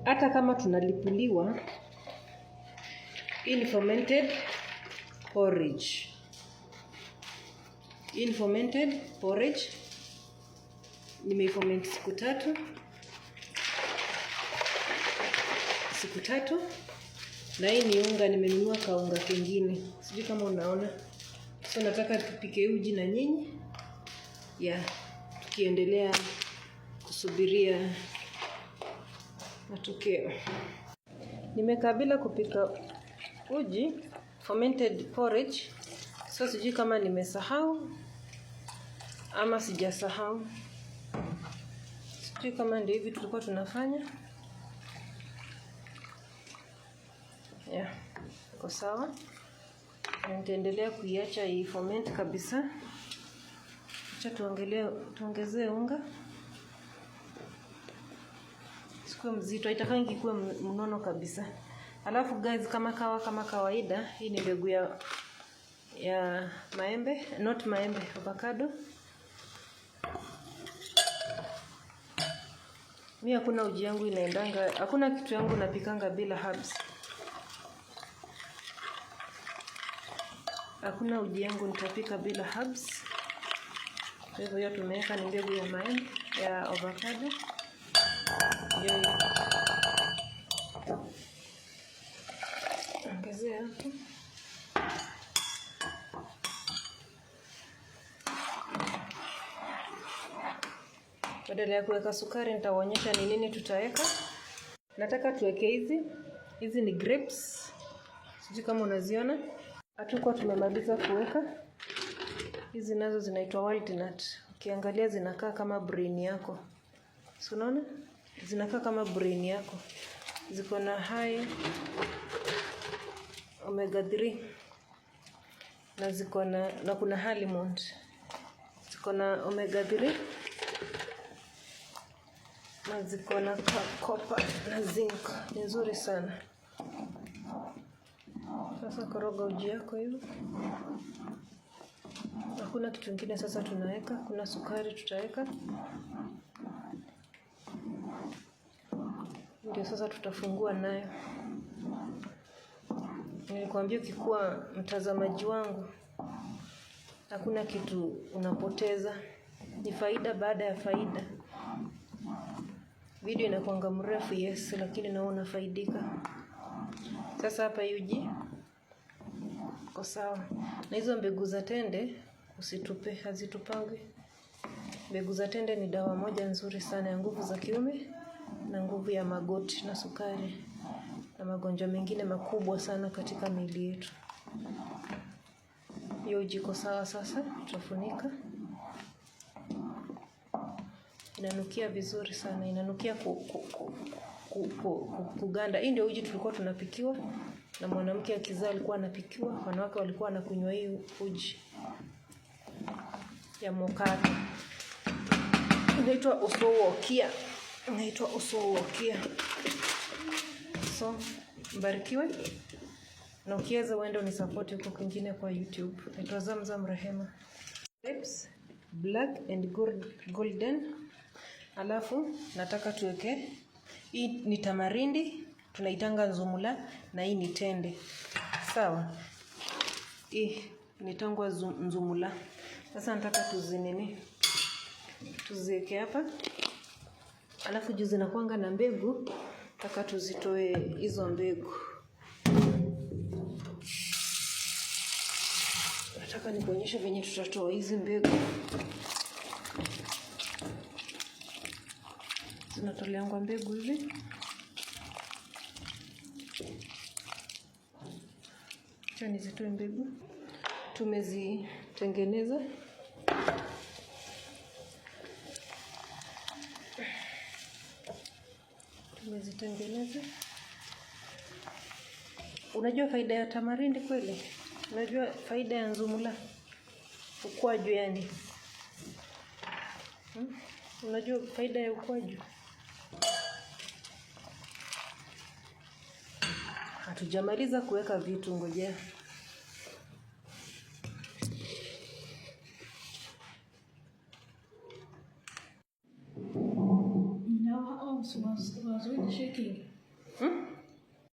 hata kama tunalipuliwa, hii ni fermented porridge. Hii ni fermented porridge. Nimeiferment siku tatu. Na hii ni unga, nimenunua kaunga kingine. Sijui kama unaona. So nataka tupike uji na nyinyi. Tukiendelea kusubiria matokeo. Nimekabila kupika uji fermented porridge. So sijui kama nimesahau ama sijasahau. Sijui kama ndio hivi tulikuwa tunafanya. Iko sawa. Nitaendelea kuiacha hii ferment kabisa. Acha tuongezee unga. Sikuwe mzito, haitakangi kuwa mnono kabisa. Alafu guys, kama kawaida, hii ni mbegu ya maembe, not maembe, avocado. Mimi hakuna uji yangu inaendanga, hakuna kitu yangu napikanga bila herbs. Hakuna uji yangu nitapika bila herbs. Kwa hivyo hiyo tumeweka ni mbegu ya maembe, ya avocado. Ongezea hapo. Badala ya kuweka sukari, nitawaonyesha ni nini tutaweka. Nataka tuweke hizi ni grapes. Sijui kama unaziona. Hatukuwa tumemaliza kuweka. Hizi nazo zinaitwa walnut. Ukiangalia zinakaa kama brain yako. So unaona? Zinakaa kama brain yako. Ziko na high omega 3. Na kuna almond. Ziko na omega 3. Na ziko na copper na zinc. Ni nzuri sana. Sasa koroga uji yako hivi. Hakuna kitu kingine sasa tunaweka. Kuna sukari tutaweka. Ndio sasa tutafungua nayo. Nilikwambia ukikuwa mtazamaji wangu, hakuna kitu unapoteza. Ni faida baada ya faida. Video inakuanga mrefu, yes, lakini na unafaidika. Sasa hapa uji iko sawa. Na hizo mbegu za tende usitupe, hazitupangwi. Mbegu za tende ni dawa moja nzuri sana ya nguvu za kiume na nguvu ya magoti na sukari na magonjwa mengine makubwa sana katika miili yetu. Hiyo uji iko sawa sasa, tutafunika. Inanukia vizuri sana, inanukia kuganda. Hii ndio uji tulikuwa tunapikiwa na mwanamke akizaa alikuwa anapikiwa, wanawake walikuwa wanakunywa hii uji ya mokado. Inaitwa usowokia. So mbarikiwe. Na ukiweza uende unisupport huko kwingine kwa YouTube. Naitwa Zamzam Rehema. Grapes black and golden. Alafu nataka tuweke, hii ni tamarindi, tunaitanga nzumula, na hii ni tende. Sawa? Hii nitangwa nzumula. Sasa nataka tuziweke hapa. Alafu juu zinakuanga na mbegu, nataka tuzitoe hizo mbegu. Nataka nikuonyeshe venye tutatoa hizi mbegu. Zinatolewa mbegu hivi. Acha nizitoe mbegu. Tumezitengeneza. Unajua faida ya tamarindi kweli? Unajua faida ya nzumula? Ukwaju yani. Unajua faida ya ukwaju? Hatujamaliza kuweka vitu, ngojea. Now, was really shaking.